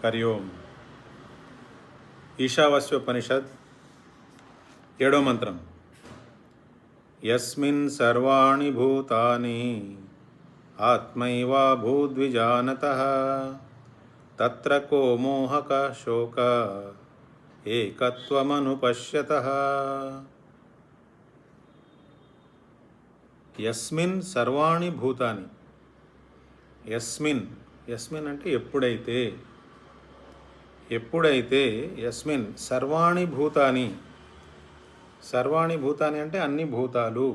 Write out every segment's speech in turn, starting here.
హరి ఓం. ఈశావాస్యోపనిషత్ 7వ మంత్రం. యస్మిన్ సర్వాణి భూతాని ఆత్మైవాభూద్విజానతః తత్ర కో మోహక శోక ఏకత్వమనుపశ్యతః. యస్మిన్ సర్వాణి భూతాని. యస్మిన్ అంటే ఎప్పుడైతే యస్మిన్ సర్వాణి భూతాని. సర్వాణి భూతాని అంటే అన్ని భూతాలు.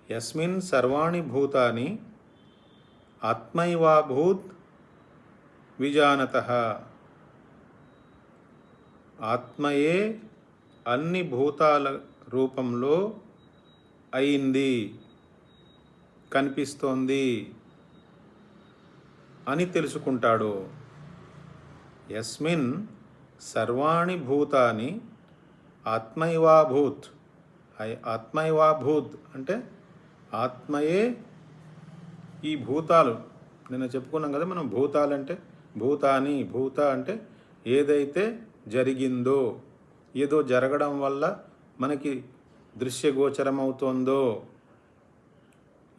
యస్మిన్ సర్వాణి భూతాని ఆత్మైవాభూత్ విజానతః. ఆత్మయే అన్ని భూతాల రూపంలో అయింది, కనిపిస్తోంది అని తెలుసుకుంటాడు. యస్మిన్ సర్వాణి భూతాని ఆత్మైవాభూత్. ఆత్మైవాభూత్ అంటే ఆత్మయే ఈ భూతాలు. నిన్న చెప్పుకున్నాం కదా మనం, భూతాలంటే భూతాని. భూత అంటే ఏదైతే జరిగిందో, ఏదో జరగడం వల్ల మనకి దృశ్యగోచరమవుతోందో,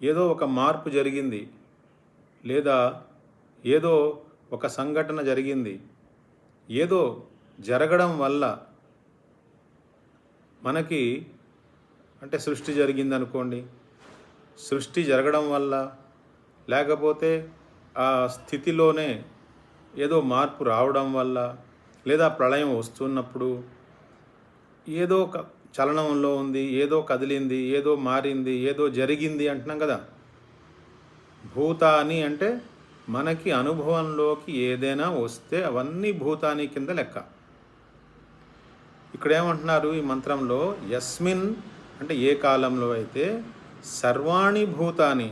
ఏదో ఒక మార్పు జరిగింది, లేదా ఏదో ఒక సంఘటన జరిగింది, ఏదో జరగడం వల్ల మనకి, అంటే సృష్టి జరిగింది అనుకోండి, సృష్టి జరగడం వల్ల, లేకపోతే ఆ స్థితిలోనే ఏదో మార్పు రావడం వల్ల, లేదా ప్రళయం వస్తున్నప్పుడు ఏదో ఒక చలనంలో ఉంది, ఏదో కదిలింది, ఏదో మారింది, ఏదో జరిగింది అంటున్నాం కదా. భూతాని అంటే మనకి అనుభవంలోకి ఏదైనా వస్తే అవన్నీ భూతాని కింద లెక్క. ఇక్కడ ఏమంటున్నారు ఈ మంత్రంలో? యస్మిన్ అంటే ఏ కాలంలో అయితే సర్వాణి భూతాని.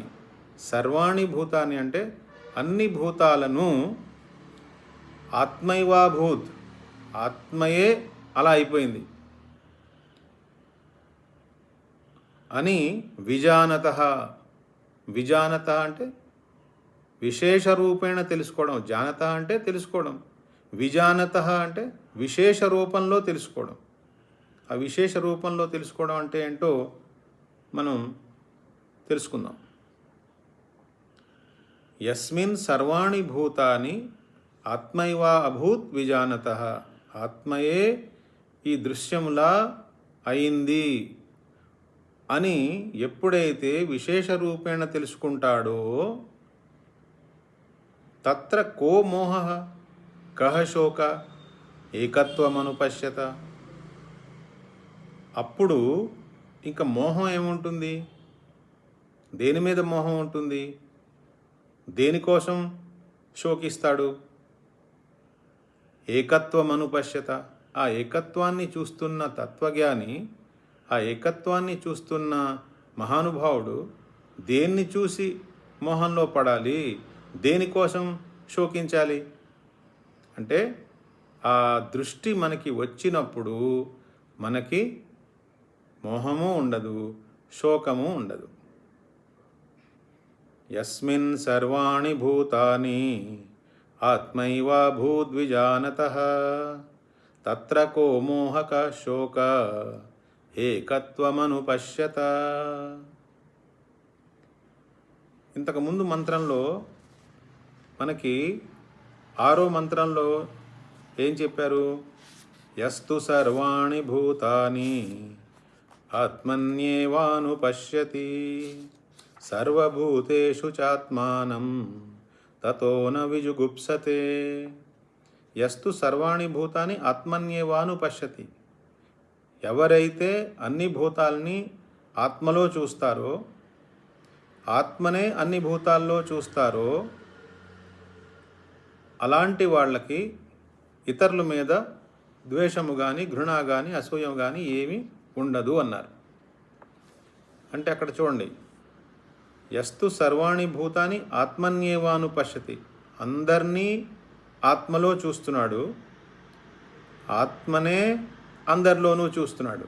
సర్వాణి భూతాని అంటే అన్ని భూతాలను ఆత్మైవాభూత్, ఆత్మయే అలా అయిపోయింది అని విజానతః. విజానత అంటే విశేష రూపేణ తెలుసుకోవడం. జానత అంటే తెలుసుకోవడం. విజానత అంటే విశేష రూపంలో తెలుసుకోవడం. ఆ విశేష రూపంలో తెలుసుకోవడం అంటే ఏంటో మనం తెలుసుకుందాం. యస్మిన్ సర్వాణి భూతాని ఆత్మైవా అభూత్ విజానతః. ఆత్మయే ఈ దృశ్యములా అయింది అని ఎప్పుడైతే విశేష రూపేణ తెలుసుకుంటాడో, తత్ర కో మోహ కహ శోక ఏకత్వమనుపశ్యత. అప్పుడు ఇంకా మోహం ఏముంటుంది? దేని మీద మోహం ఉంటుంది? దేనికోసం శోకిస్తాడు? ఏకత్వమనుపశ్యత. ఆ ఏకత్వాన్ని చూస్తున్న తత్వజ్ఞాని, ఆ ఏకత్వాన్ని చూస్తున్న మహానుభావుడు దేన్ని చూసి మోహంలో పడాలి, దేనికోసం శోకించాలి అంటే, ఆ దృష్టి మనకి వచ్చినప్పుడు మనకి మోహము ఉండదు, శోకము ఉండదు. యస్మిన్ సర్వాణి భూతాని ఆత్మైవాభూద్విజానతః తత్ర కో మోహక శోక ఏకత్వమనుపశ్యత. ఇంతకుముందు మంత్రంలో మనకి 6వ మంత్రంలో ఏం చెప్పారు? యస్తు సర్వాణి భూతాని ఆత్మన్యేవానుపశ్యతి సర్వభూతేషు చాత్మానం తతో న విజుగుప్సతే. యస్తు సర్వాణి భూతాని ఆత్మన్యేవానుపశ్యతి. ఎవరైతే అన్ని భూతాల్ని ఆత్మలో చూస్తారో, ఆత్మనే అన్ని భూతాల్లో చూస్తారో, అలాంటి వాళ్ళకి ఇతరుల మీద ద్వేషము కానీ, ఘృణ కానీ, అసూయం కానీ ఏమీ ఉండదు అన్నారు. అంటే అక్కడ చూడండి, యస్తు సర్వాణి భూతాని ఆత్మన్యేవానుపశ్యతి. అందరినీ ఆత్మలో చూస్తున్నాడు, ఆత్మనే అందరిలోనూ చూస్తున్నాడు.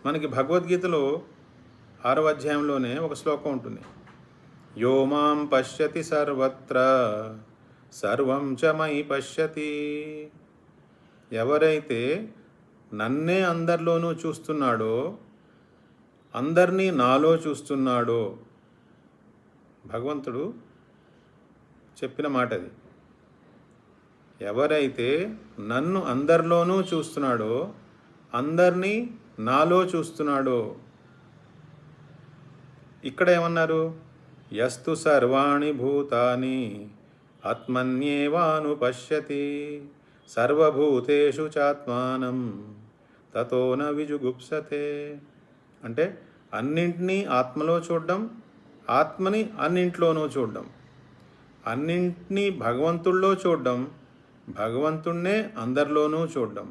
మనకి భగవద్గీతలో 6వ అధ్యాయంలోనే ఒక శ్లోకం ఉంటుంది. యో మాం పశ్యతి సర్వత్ర సర్వం చ మయి పశ్యతి. ఎవరైతే నన్నే అందరిలోనూ చూస్తున్నాడో, అందరినీ నాలో చూస్తున్నాడో, భగవంతుడు చెప్పిన మాట అది. ఎవరైతే నన్ను అందరిలోనూ చూస్తున్నాడో, అందరినీ నాలో చూస్తున్నాడో, ఇక్కడ ఏమన్నారు? యస్తు సర్వాణి భూతాని ఆత్మన్యేవానుపశ్యతి సర్వభూతేషు చాత్మానం తతో న విజుగుప్సతే. అంటే అన్నింటినీ ఆత్మలో చూడడం, ఆత్మని అన్నింట్లోనూ చూడడం, అన్నింటినీ భగవంతుల్లో చూడడం, భగవంతుణ్ణే అందరిలోనూ చూడడం.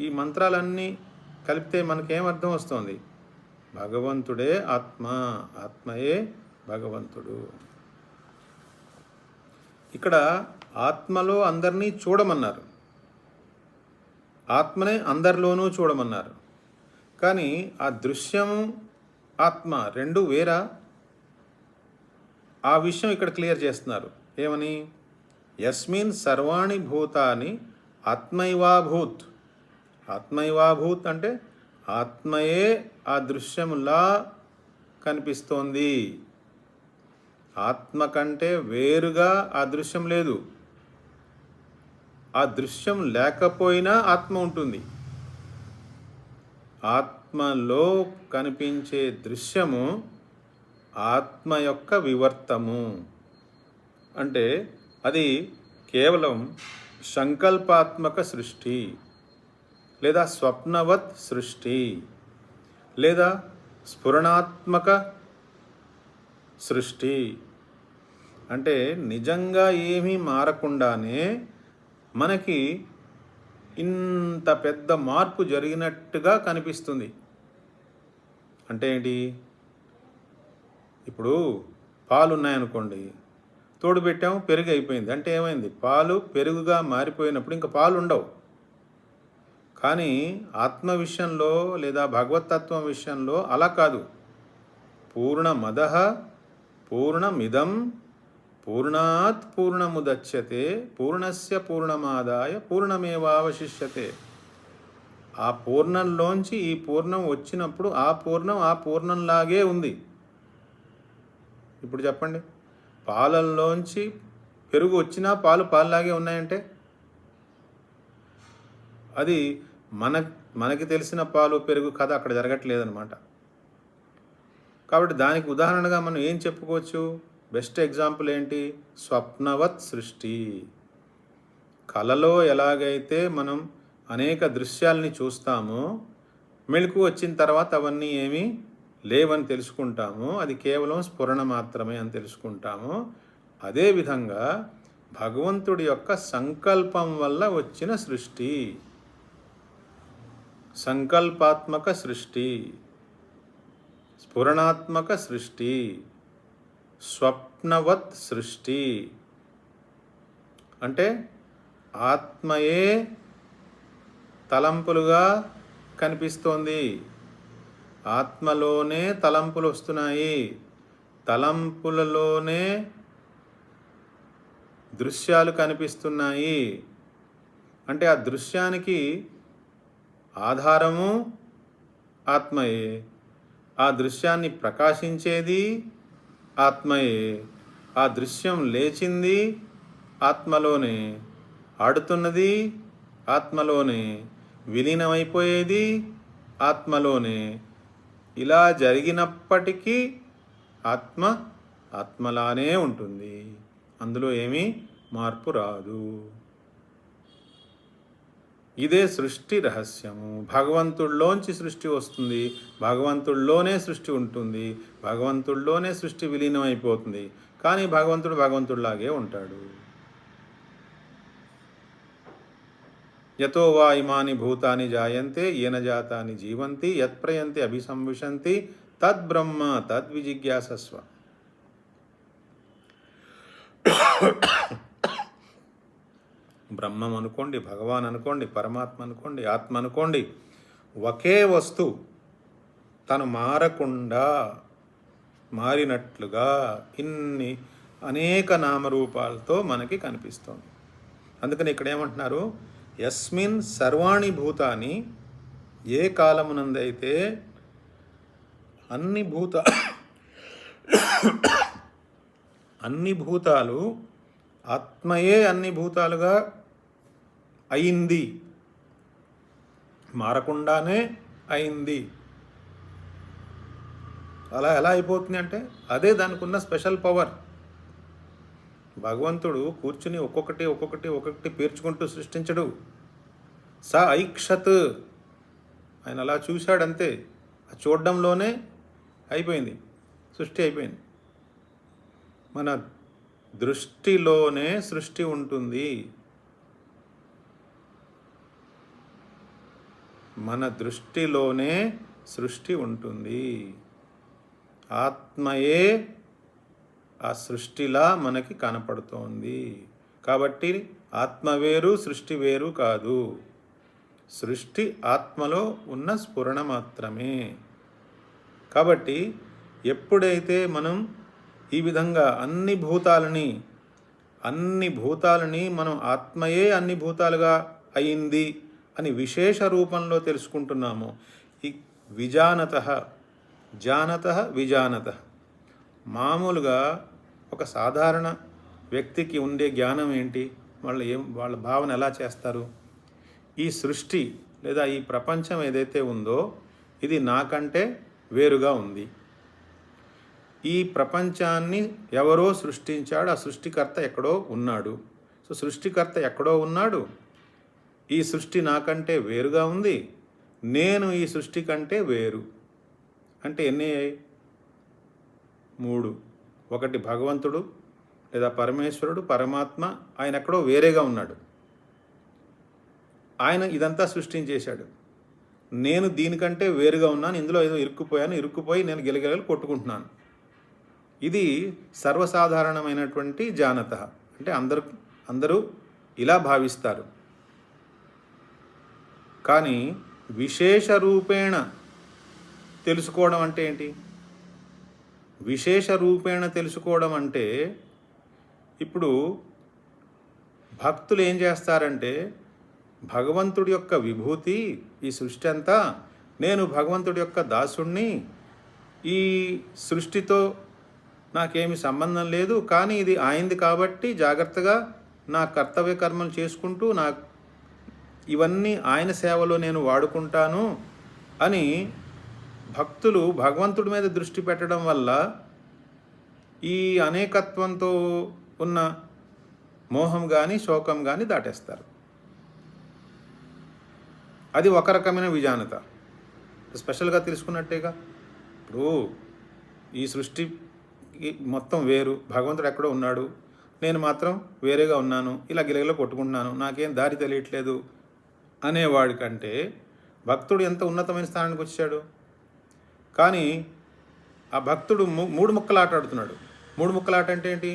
ఈ మంత్రాలన్నీ కలిపితే మనకేమర్థం వస్తుంది? భగవంతుడే ఆత్మ, ఆత్మయే భగవంతుడు. ఇక్కడ ఆత్మలో అందరినీ చూడమన్నారు, ఆత్మనే అందరిలోనూ చూడమన్నారు. కానీ ఆ దృశ్యము ఆత్మ రెండు వేరా? ఆ విషయం ఇక్కడ క్లియర్ చేస్తున్నారు. ఏమని? యస్మిన్ సర్వాణి భూతాని ఆత్మైవాభూత్. ఆత్మైవాభూత్ అంటే ఆత్మయే ఆ దృశ్యములా కనిపిస్తోంది. ఆత్మ కంటే వేరుగా ఆ దృశ్యం లేదు. ఆ దృశ్యం లేకపోయినా ఆత్మ ఉంటుంది. ఆత్మలో కనిపించే దృశ్యము ఆత్మ యొక్క వివర్తము. అంటే అది కేవలం సంకల్పాత్మక సృష్టి, లేదా స్వప్నవత్ సృష్టి, లేదా స్ఫురణాత్మక సృష్టి. అంటే నిజంగా ఏమీ మారకుండానే మనకి ఇంత పెద్ద మార్పు జరిగినట్టుగా కనిపిస్తుంది. అంటే ఏంటి? ఇప్పుడు పాలు ఉన్నాయనుకోండి, తోడు పెట్టాము, పెరుగు అయిపోయింది. అంటే ఏమైంది? పాలు పెరుగుగా మారిపోయినప్పుడు ఇంకా పాలు ఉండవు. కానీ ఆత్మ విషయంలో లేదా భగవతత్వం విషయంలో అలా కాదు. పూర్ణమదః పూర్ణమిదం పూర్ణాత్ పూర్ణముదచ్యతే పూర్ణస్య పూర్ణమాదాయ పూర్ణమేవావశిష్యతే. ఆ పూర్ణంలోంచి ఈ పూర్ణం వచ్చినప్పుడు ఆ పూర్ణం ఆ పూర్ణంలాగే ఉంది. ఇప్పుడు చెప్పండి, పాలల్లోంచి పెరుగు వచ్చినా పాలు పాలులాగే ఉన్నాయంటే అది మనకి తెలిసిన పాలు పెరుగు కథ అక్కడ జరగట్లేదన్నమాట. కాబట్టి దానికి ఉదాహరణగా మనం ఏం చెప్పుకోవచ్చు? బెస్ట్ ఎగ్జాంపుల్ ఏంటి? స్వప్నవత్ సృష్టి. కలలో ఎలాగైతే మనం అనేక దృశ్యాలని చూస్తామో, మెళుకు వచ్చిన తర్వాత అవన్నీ ఏమీ లేవని తెలుసుకుంటాము, అది కేవలం స్ఫురణ మాత్రమే అని తెలుసుకుంటాము. అదేవిధంగా భగవంతుడి యొక్క సంకల్పం వల్ల వచ్చిన సృష్టి, సంకల్పాత్మక సృష్టి, స్ఫురణాత్మక సృష్టి, స్వప్నవత్ సృష్టి. అంటే ఆత్మయే తలంపులుగా కనిపిస్తోంది. ఆత్మలోనే తలంపులు వస్తున్నాయి, తలంపులలోనే దృశ్యాలు కనిపిస్తున్నాయి. అంటే ఆ దృశ్యానికి ఆధారము ఆత్మయే, ఆ దృశ్యాన్ని ప్రకాశించేది ఆత్మయే, ఆ దృశ్యం లేచింది ఆత్మలోనే, ఆడుతున్నది ఆత్మలోనే, విలీనమైపోయేది ఆత్మలోనే. ఇలా జరిగినప్పటికీ ఆత్మ ఆత్మలానే ఉంటుంది, అందులో ఏమీ మార్పు రాదు. ఇదే సృష్టి రహస్యము. భగవంతుడిలోంచి సృష్టి వస్తుంది, భగవంతుడిలోనే సృష్టి ఉంటుంది, భగవంతుడిలోనే సృష్టి విలీనం అయిపోతుంది. కానీ భగవంతుడు భగవంతుడిలాగే ఉంటాడు. యతో వా ఇమాని భూతాని జాయంతే ఏన జాతాని జీవంతి యత్ప్రయంతి అభిసంవిశంతి తద్బ్రహ్మ తద్విజిజ్ఞాసస్వ. బ్రహ్మం అనుకోండి, భగవాన్ అనుకోండి, పరమాత్మ అనుకోండి, ఆత్మ అనుకోండి, ఒకే వస్తువు తను మారకుండా మారినట్లుగా ఇన్ని అనేక నామరూపాలతో మనకి కనిపిస్తోంది. అందుకని ఇక్కడ ఏమంటున్నారు, యస్మిన్ సర్వాణి భూతాని, ఏ కాలమునందైతే అన్ని భూతాలు ఆత్మయే అన్ని భూతాలుగా అయింది, మారకుండానే అయింది. అలా ఎలా అయిపోతుంది అంటే అదే దానికి ఉన్న స్పెషల్ పవర్. భగవంతుడు కూర్చుని ఒక్కొక్కటి పేర్చుకుంటూ సృష్టించడు. స ఐక్షత్, ఆయన అలా చూశాడంతే. ఆ చూడడంలోనే అయిపోయింది, సృష్టి అయిపోయింది. మన దృష్టిలోనే సృష్టి ఉంటుంది. మన దృష్టిలోనే సృష్టి ఉంటుంది. ఆత్మయే ఆ సృష్టిలా మనకి కనపడుతోంది. కాబట్టి ఆత్మ వేరు, సృష్టి వేరు కాదు. సృష్టి ఆత్మలో ఉన్న స్ఫురణ మాత్రమే. కాబట్టి ఎప్పుడైతే మనం ఈ విధంగా అన్ని భూతాలని మనం ఆత్మయే అన్ని భూతాలుగా అయింది అని విశేష రూపంలో తెలుసుకుంటున్నామో, ఈ విజానత మామూలుగా ఒక సాధారణ వ్యక్తికి ఉండే జ్ఞానం ఏంటి? వాళ్ళ భావన ఎలా చేస్తారు? ఈ సృష్టి లేదా ఈ ప్రపంచం ఏదైతే ఉందో ఇది నాకంటే వేరుగా ఉంది. ఈ ప్రపంచాన్ని ఎవరో సృష్టించాడు, ఆ సృష్టికర్త ఎక్కడో ఉన్నాడు. సో సృష్టికర్త ఎక్కడో ఉన్నాడు, ఈ సృష్టి నాకంటే వేరుగా ఉంది, నేను ఈ సృష్టి కంటే వేరు. అంటే ఎన్ని? 3. ఒకటి భగవంతుడు లేదా పరమేశ్వరుడు, పరమాత్మ, ఆయన ఎక్కడో వేరేగా ఉన్నాడు. ఆయన ఇదంతా సృష్టించేశాడు. నేను దీనికంటే వేరుగా ఉన్నాను, ఇందులో ఏదో ఇరుక్కుపోయి నేను గిలగిలలు కొట్టుకుంటున్నాను. ఇది సర్వసాధారణమైనటువంటి జానత. అంటే అందరూ ఇలా భావిస్తారు. కానీ విశేష రూపేణ తెలుసుకోవడం అంటే ఏంటి? విశేష రూపేణ తెలుసుకోవడం అంటే ఇప్పుడు భక్తులు ఏం చేస్తారంటే భగవంతుడి యొక్క విభూతి ఈ సృష్టి అంతా, నేను భగవంతుడి యొక్క దాసుణ్ణి, ఈ సృష్టితో నాకేమి సంబంధం లేదు, కానీ ఇది ఆయనది కాబట్టి జాగ్రత్తగా నా కర్తవ్య కర్మలు చేసుకుంటూ ఇవన్నీ ఆయన సేవలో నేను వాడుకుంటాను అని భక్తులు భగవంతుడి మీద దృష్టి పెట్టడం వల్ల ఈ అనేకత్వంతో ఉన్న మోహం కానీ శోకం కానీ దాటేస్తారు. అది ఒక రకమైన విజానత. స్పెషల్గా తెలుసుకున్నట్టేగా. ఇప్పుడు ఈ సృష్టి మొత్తం వేరు, భగవంతుడు ఎక్కడో ఉన్నాడు, నేను మాత్రం వేరేగా ఉన్నాను, ఇలా గిలగిలో కొట్టుకుంటున్నాను, నాకేం దారి తెలియట్లేదు అనేవాడి కంటే భక్తుడు ఎంత ఉన్నతమైన స్థానానికి వచ్చాడు. కానీ ఆ భక్తుడు 3 ముక్కలాట ఆడుతున్నాడు. 3 ముక్కలాట అంటే ఏంటి?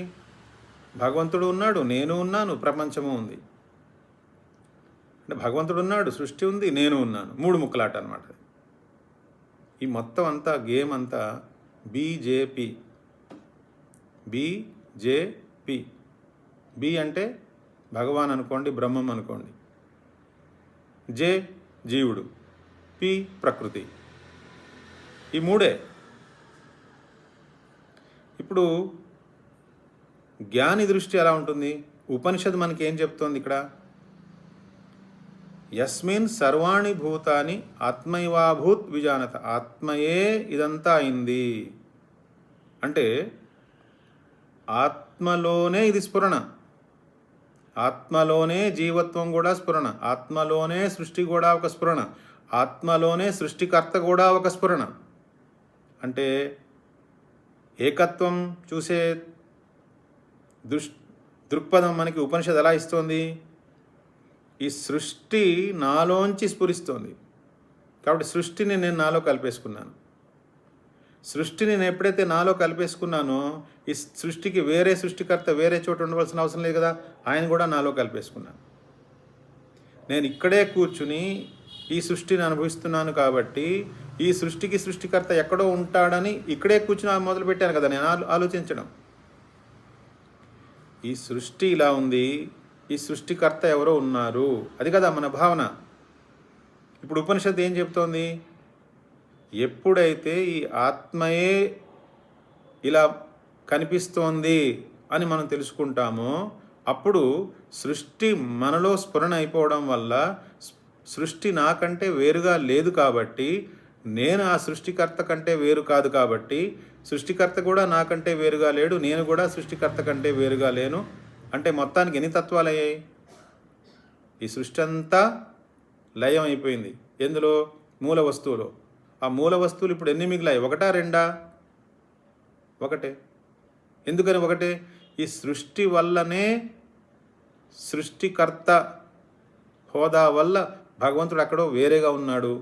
భగవంతుడు ఉన్నాడు, నేను ఉన్నాను, ప్రపంచము ఉంది. అంటే భగవంతుడు ఉన్నాడు, సృష్టి ఉంది, నేను ఉన్నాను, 3 ముక్కలాట అనమాట. ఈ మొత్తం అంతా గేమ్ అంతా బీజేపీ. బి అంటే భగవాన్ అనుకోండి, బ్రహ్మం అనుకోండి. జే జీవుడు, పి ప్రకృతి. ఈ 3. ఇప్పుడు జ్ఞాని దృష్టి ఎలా ఉంటుంది? ఉపనిషత్తు మనకి ఏం చెప్తోంది ఇక్కడ? యస్మిన్ సర్వాణి భూతాని ఆత్మైవాభూత్ విజానత. ఆత్మయే ఇదంతా అయింది అంటే ఆత్మలోనే ఇది స్ఫురణ, ఆత్మలోనే జీవత్వం కూడా స్ఫురణ, ఆత్మలోనే సృష్టి కూడా ఒక స్ఫురణ, ఆత్మలోనే సృష్టికర్త కూడా ఒక స్ఫురణ. అంటే ఏకత్వం చూసే దృక్పథం మనకి ఉపనిషత్తు ఎలా ఇస్తోంది? ఈ సృష్టి నాలోంచి స్ఫురిస్తోంది కాబట్టి సృష్టిని నేను నాలో కలిపేసుకున్నాను. సృష్టిని నేను ఎప్పుడైతే నాలో కలిపేసుకున్నానో ఈ సృష్టికి వేరే సృష్టికర్త వేరే చోట ఉండవలసిన అవసరం లేదు కదా, ఆయన కూడా నాలో కలిపేసుకున్నాను. నేను ఇక్కడే కూర్చుని ఈ సృష్టిని అనుభవిస్తున్నాను కాబట్టి ఈ సృష్టికి సృష్టికర్త ఎక్కడో ఉంటాడని ఇక్కడే కూర్చుని మొదలుపెట్టాను కదా నేను ఆలోచించడం. ఈ సృష్టి ఇలా ఉంది, ఈ సృష్టికర్త ఎవరో ఉన్నారు, అది కదా మన భావన. ఇప్పుడు ఉపనిషత్తు ఏం చెప్తోంది? ఎప్పుడైతే ఈ ఆత్మయే ఇలా కనిపిస్తోంది అని మనం తెలుసుకుంటామో అప్పుడు సృష్టి మనలో స్ఫురణ అయిపోవడం వల్ల సృష్టి నాకంటే వేరుగా లేదు కాబట్టి, నేను ఆ సృష్టికర్త కంటే వేరు కాదు కాబట్టి, సృష్టికర్త కూడా నాకంటే వేరుగా లేడు, నేను కూడా సృష్టికర్త కంటే వేరుగా లేను. అంటే మొత్తానికి ఎన్ని తత్వాలు అయ్యాయి? ఈ సృష్టి అంతా లయం అయిపోయింది. ఎందులో? మూల వస్తువులో. ఆ మూల వస్తువులు ఇప్పుడు ఎన్ని మిగిలాయి? ఒకటా రెండా? ఒకటే. ఎందుకని ఒకటే? ఈ సృష్టి వల్లనే సృష్టికర్త హోదా వల్ల భగవంతుడు ఎక్కడో వేరేగా ఉన్నాడు.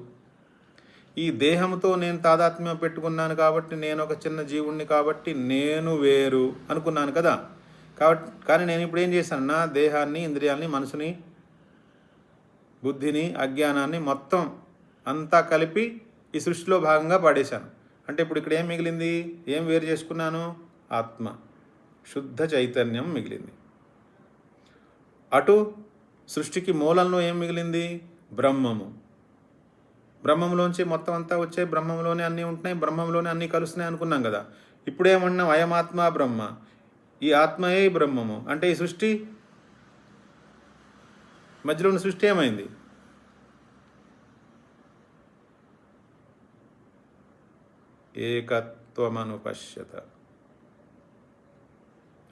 ఈ దేహంతో నేను తాదాత్మ్యం పెట్టుకున్నాను కాబట్టి, నేను ఒక చిన్న జీవుణ్ణి కాబట్టి నేను వేరు అనుకున్నాను కదా. కాబట్టి కానీ నేను ఇప్పుడు ఏం చేశాను? నా దేహాన్ని, ఇంద్రియాలని, మనసుని, బుద్ధిని, అజ్ఞానాన్ని మొత్తం అంతా కలిపి ఈ సృష్టిలో భాగంగా పాడేశాను. అంటే ఇప్పుడు ఇక్కడ ఏం మిగిలింది? ఏం వేరు చేసుకున్నాను? ఆత్మ, శుద్ధ చైతన్యం మిగిలింది. అటు సృష్టికి మూలంలో ఏం మిగిలింది? బ్రహ్మము. బ్రహ్మంలోంచి మొత్తం అంతా వచ్చే, బ్రహ్మంలోనే అన్నీ ఉంటున్నాయి, బ్రహ్మంలోనే అన్నీ కలుస్తున్నాయి అనుకున్నాం కదా. ఇప్పుడేమన్నాం? అయమాత్మ బ్రహ్మ. ఈ ఆత్మయే బ్రహ్మము. అంటే ఈ సృష్టి మధ్యలో ఉన్న సృష్టి ఏమైంది? ఏకత్వమనుపశ్యత.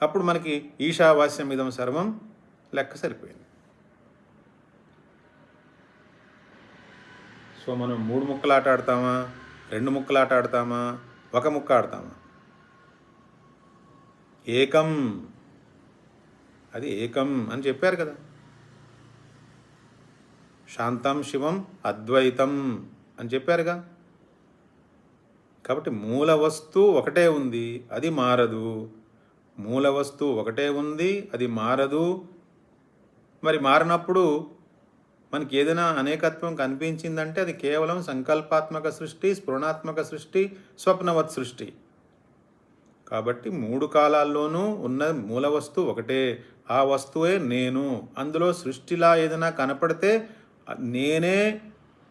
అప్పుడు మనకి ఈశావాస్యం ఇదం సర్వం లెక్క సరిపోయింది. సో మనం 3 ముక్కలు ఆట ఆడతామా, 2 ముక్కలు ఆట ఆడతామా, ఒక ముక్క ఆడతామా? ఏకం, అది ఏకం అని చెప్పారు కదా. శాంతం శివం అద్వైతం అని చెప్పారుగా. కాబట్టి మూల వస్తువు ఒకటే ఉంది, అది మారదు. మూల వస్తువు ఒకటే ఉంది, అది మారదు. మరి మారినప్పుడు మనకి ఏదైనా అనేకత్వం కనిపించిందంటే అది కేవలం సంకల్పాత్మక సృష్టి, స్ఫురణాత్మక సృష్టి, స్వప్నవత్ సృష్టి. కాబట్టి 3 కాలాల్లోనూ ఉన్న మూల వస్తువు ఒకటే. ఆ వస్తువే నేను. అందులో సృష్టిలా ఏదైనా కనపడితే నేనే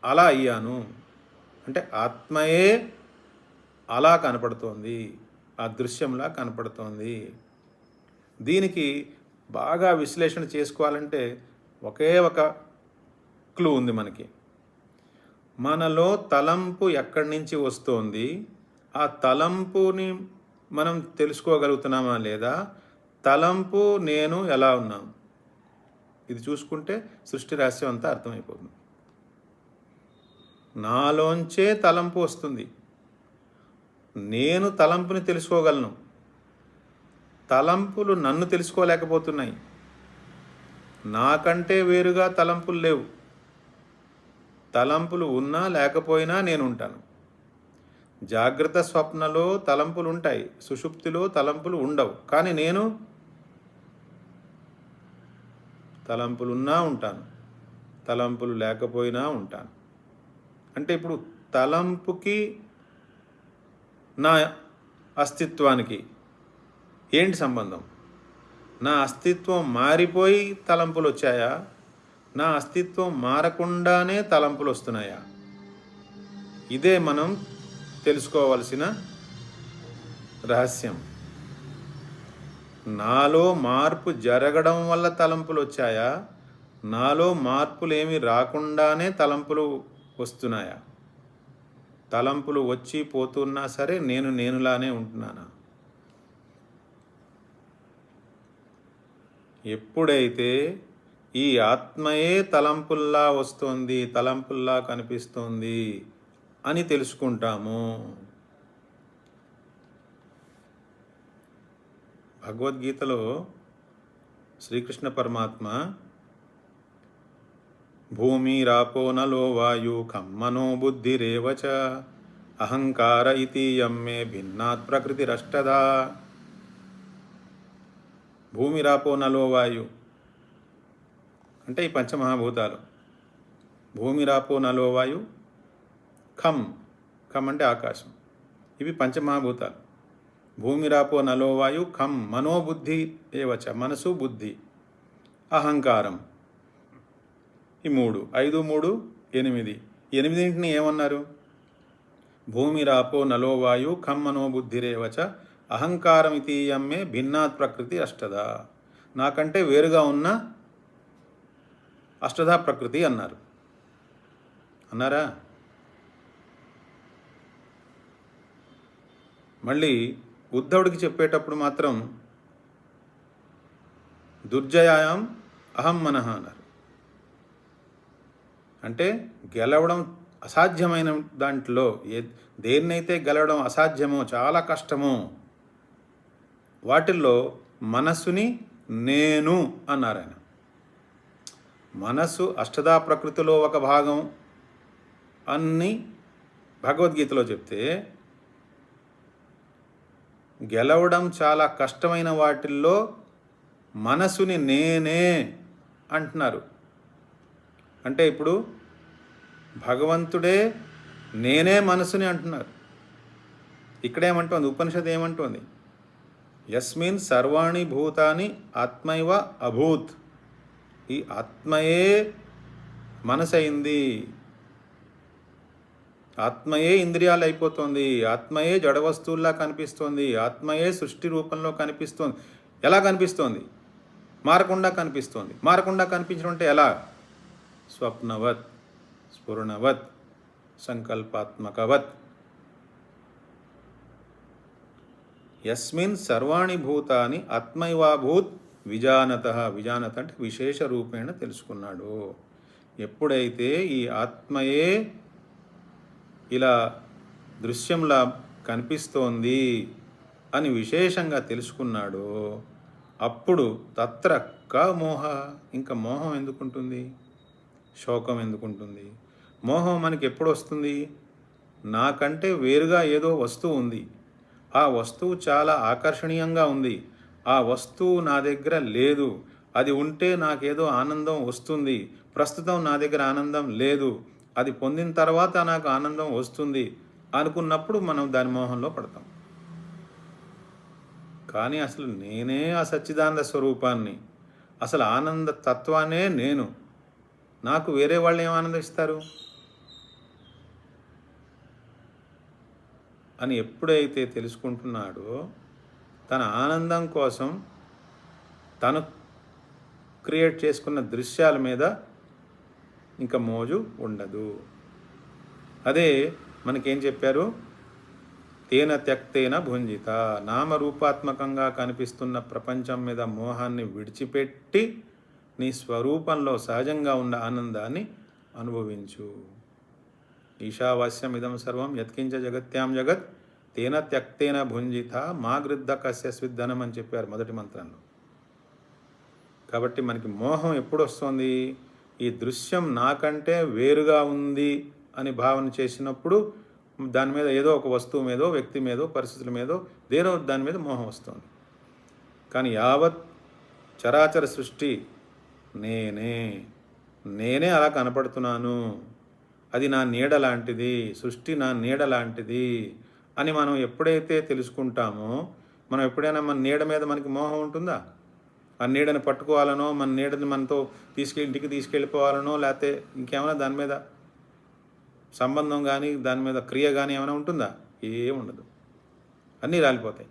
అలా అయ్యాను. అంటే ఆత్మయే అలా కనపడుతోంది, ఆ దృశ్యంలా కనపడుతోంది. దీనికి బాగా విశ్లేషణ చేసుకోవాలంటే ఒకే ఒక క్లూ ఉంది మనకి. మనలో తలంపు ఎక్కడి నుంచి వస్తోంది, ఆ తలంపుని మనం తెలుసుకోగలుగుతున్నామా లేదా, తలంపు నేను ఎలా ఉన్నాం, ఇది చూసుకుంటే సృష్టి రహస్యం అంతా అర్థమైపోతుంది. నాలోంచే తలంపు వస్తుంది, నేను తలంపుని తెలుసుకోగలను, తలంపులు నన్ను తెలుసుకోలేకపోతున్నాయి. నాకంటే వేరుగా తలంపులు లేవు. తలంపులు ఉన్నా లేకపోయినా నేను ఉంటాను. జాగ్రత్త స్వప్నలో తలంపులు ఉంటాయి, సుషుప్తిలో తలంపులు ఉండవు. కానీ నేను తలంపులున్నా ఉంటాను, తలంపులు లేకపోయినా ఉంటాను. అంటే ఇప్పుడు తలంపుకి నా అస్తిత్వానికి ఏంటి సంబంధం? నా అస్తిత్వం మారిపోయి తలంపులు వచ్చాయా? నా అస్తిత్వం మారకుండానే తలంపులు వస్తున్నాయా? ఇదే మనం తెలుసుకోవలసిన రహస్యం. నాలో మార్పు జరగడం వల్ల తలంపులు వచ్చాయా? నాలో మార్పులు ఏమి రాకుండానే తలంపులు వస్తున్నాయా? తలంపులు వచ్చి పోతున్నా సరే నేనులానే ఉంటున్నానా? ఎప్పుడైతే ఈ ఆత్మయే తలంపుల్లా వస్తోంది, తలంపుల్లా కనిపిస్తోంది అని తెలుసుకుంటాము. భగవద్గీతలో శ్రీకృష్ణ పరమాత్మ భూమిరాపో నలో వాయు కమ్మనో బుద్ధిరేవచ అహంకార ఇతీయం మే భిన్నాత్ ప్రకృతిరష్టదా. భూమిరాపో నలో వాయు అంటే ఈ పంచమహాభూతాలు. భూమిరాపో నలో వాయు, ఖం ఖం అంటే ఆకాశం. ఇవి పంచమహాభూతాలు. భూమిరాపో నలో వాయు ఖం మనోబుద్ధి ఏవచ, మనసు బుద్ధి అహంకారం. ఈ 3, 5, 3, 8. 8ంటిని ఏమన్నారు? భూమిరాపో నలో వాయు ఖం మనోబుద్ధిరేవచ అహంకారమితీయమ్మే భిన్నాత్ ప్రకృతి అష్టదా. నాకంటే వేరుగా ఉన్న అష్టదా ప్రకృతి అన్నారా? మళ్ళీ ఉద్ధవుడికి చెప్పేటప్పుడు మాత్రం దుర్జయాం అహం మనః అన్నారు. అంటే గెలవడం అసాధ్యమైన దాంట్లో దేన్నైతే గెలవడం అసాధ్యమో, చాలా కష్టమో, వాటిల్లో మనస్సుని నేను అన్నారు ఆయన. మనస్సు అష్టదా ప్రకృతిలో ఒక భాగం అన్ని భగవద్గీతలో చెప్తే, గెలవడం చాలా కష్టమైన వాటిల్లో మనసుని నేనే అంటున్నారు. అంటే ఇప్పుడు భగవంతుడే నేనే మనసుని అంటున్నారు. ఇక్కడేమంటోంది ఉపనిషత్తు? ఏమంటోంది? యస్మిన్ సర్వాణి భూతాని ఆత్మైవ అభూత్. ఈ ఆత్మయే మనసు అయింది, ఆత్మయే ఇంద్రియాలు అయిపోతుంది, ఆత్మయే జడ వస్తువుల్లా కనిపిస్తోంది, ఆత్మయే సృష్టి రూపంలో కనిపిస్తోంది. ఎలా కనిపిస్తోంది? మారకుండా కనిపిస్తోంది. మారకుండా కనిపించడం అంటే ఎలా? స్వప్నవత్, స్ఫురణవత్, సంకల్పాత్మకవత్. యస్మిన్ సర్వాణి భూతాని ఆత్మైవాభూత్ విజానత. విజానత అంటే విశేష రూపేణ తెలుసుకున్నాడు. ఎప్పుడైతే ఈ ఆత్మయే ఇలా దృశ్యంలా కనిపిస్తోంది అని విశేషంగా తెలుసుకున్నాడో అప్పుడు తత్ర క మోహ. ఇంకా మోహం ఎందుకుంటుంది? శోకం ఎందుకుంటుంది? మోహం మనకి ఎప్పుడు వస్తుంది? నాకంటే వేరుగా ఏదో వస్తువు ఉంది, ఆ వస్తువు చాలా ఆకర్షణీయంగా ఉంది, ఆ వస్తువు నా దగ్గర లేదు, అది ఉంటే నాకేదో ఆనందం వస్తుంది, ప్రస్తుతం నా దగ్గర ఆనందం లేదు, అది పొందిన తర్వాత నాకు ఆనందం వస్తుంది అనుకున్నప్పుడు మనం దాని మోహంలో పడతాం. కానీ అసలు నేనే ఆ సచ్చిదానంద స్వరూపాన్ని, అసలు ఆనంద తత్వాన్నే నేను. నాకు వేరే వాళ్ళు ఏం ఆనందిస్తారు అని ఎప్పుడైతే తెలుసుకుంటున్నాడో తన ఆనందం కోసం తను క్రియేట్ చేసుకున్న దృశ్యాల మీద ఇంకా మోజు ఉండదు. అదే మనకేం చెప్పారు? తేన త్యక్తేన భుంజిత. నామరూపాత్మకంగా కనిపిస్తున్న ప్రపంచం మీద మోహాన్ని విడిచిపెట్టి నీ స్వరూపంలో సహజంగా ఉన్న ఆనందాన్ని అనుభవించు. ఈశావాస్యం ఇదం సర్వం యత్కించ జగత్యాం జగత్ తేన త్యక్తేన భుంజిత మా గృద్ధ కస్య స్విద్ధనం అని చెప్పారు మొదటి మంత్రంలో. కాబట్టి మనకి మోహం ఎప్పుడు వస్తుంది? ఈ దృశ్యం నాకంటే వేరుగా ఉంది అని భావన చేసినప్పుడు దాని మీద ఏదో ఒక వస్తువు మీదో, వ్యక్తి మీదో, పరిస్థితుల మీదో, దేనో దాని మీద మోహం వస్తుంది. కానీ యావత్ చరాచర సృష్టి నేనే అలా కనపడుతున్నాను, అది నా నీడ లాంటిది, సృష్టి నా నీడ లాంటిది అని మనం ఎప్పుడైతే తెలుసుకుంటామో, మనం ఎప్పుడైనా మన నీడ మీద మనకి మోహం ఉంటుందా? ఆ నీడని పట్టుకోవాలనో, మన నీడని మనతో ఇంటికి తీసుకెళ్ళిపోవాలనో, లేకపోతే ఇంకేమైనా దాని మీద సంబంధం కానీ, దాని మీద క్రియ కానీ ఏమైనా ఉంటుందా? ఏముండదు, అన్నీ రాలిపోతాయి.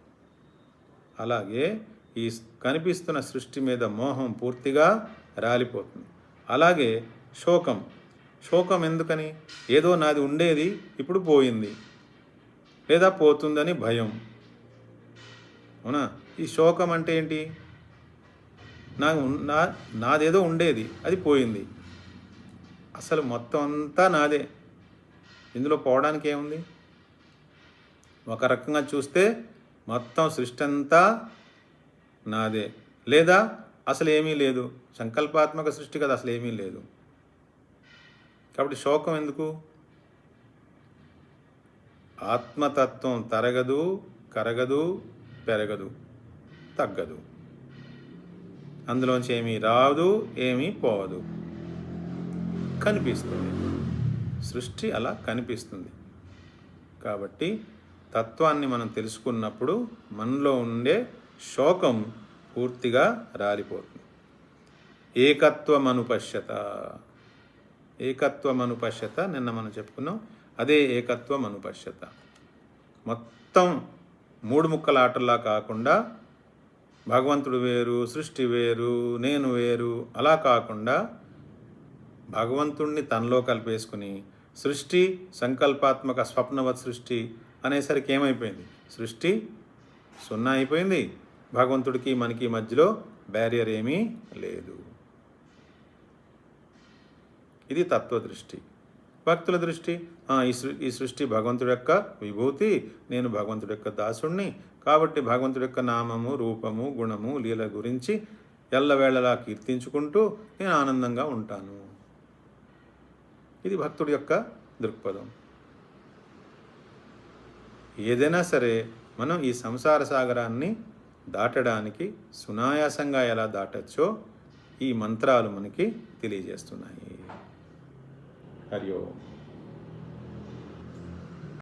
అలాగే ఈ కనిపిస్తున్న సృష్టి మీద మోహం పూర్తిగా రాలిపోతుంది. అలాగే శోకం ఎందుకని? ఏదో నాది ఉండేది ఇప్పుడు పోయింది, లేదా పోతుందని భయం. అవునా? ఈ శోకం అంటే ఏంటి? నాదేదో ఉండేది, అది పోయింది, అసలు మొత్తం అంతా నాదే, ఇందులో పోవడానికి ఏముంది? ఒక రకంగా చూస్తే మొత్తం సృష్టి అంతా నాదే, లేదా అసలు ఏమీ లేదు, సంకల్పాత్మక సృష్టి కదా, అసలు ఏమీ లేదు. కాబట్టి శోకం ఎందుకు? ఆత్మతత్వం తరగదు, కరగదు, పెరగదు, తగ్గదు. అందులోంచి ఏమీ రాదు, ఏమీ పోదు, కనిపిస్తుంది. సృష్టి అలా కనిపిస్తుంది. కాబట్టి తత్వాన్ని మనం తెలుసుకున్నప్పుడు మనలో ఉండే శోకం పూర్తిగా రాలిపోతుంది. ఏకత్వమనుపశ్యత, ఏకత్వమనుపశ్యత నిన్న మనం చెప్పుకున్నాం. అదే ఏకత్వమనుపశ్యత. మొత్తం మూడు ముక్కల ఆటల్లా కాకుండా భగవంతుడు వేరు, సృష్టి వేరు, నేను వేరు అలా కాకుండా భగవంతుణ్ణి తనలో కలిపేసుకుని సృష్టి సంకల్పాత్మక స్వప్నవత్ సృష్టి అనేసరికి ఏమైపోయింది? సృష్టి సున్నా అయిపోయింది. భగవంతుడికి మనకి మధ్యలో బ్యారియర్ ఏమీ లేదు. ఇది తత్వదృష్టి. భక్తుల దృష్టి, ఈ సృష్టి భగవంతుడి యొక్క విభూతి, నేను భగవంతుడి యొక్క దాసుణ్ణి, కాబట్టి భగవంతుడి యొక్క నామము, రూపము, గుణము, లీల గురించి ఎల్లవేళలా కీర్తించుకుంటూ నేను ఆనందంగా ఉంటాను. ఇది భక్తుడి యొక్క దృక్పథం. ఏదైనా సరే మనం ఈ సంసార సాగరాన్ని దాటడానికి సునాయాసంగా ఎలా దాటచ్చో ఈ మంత్రాలు మనకి తెలియజేస్తున్నాయి. హరి ఓం.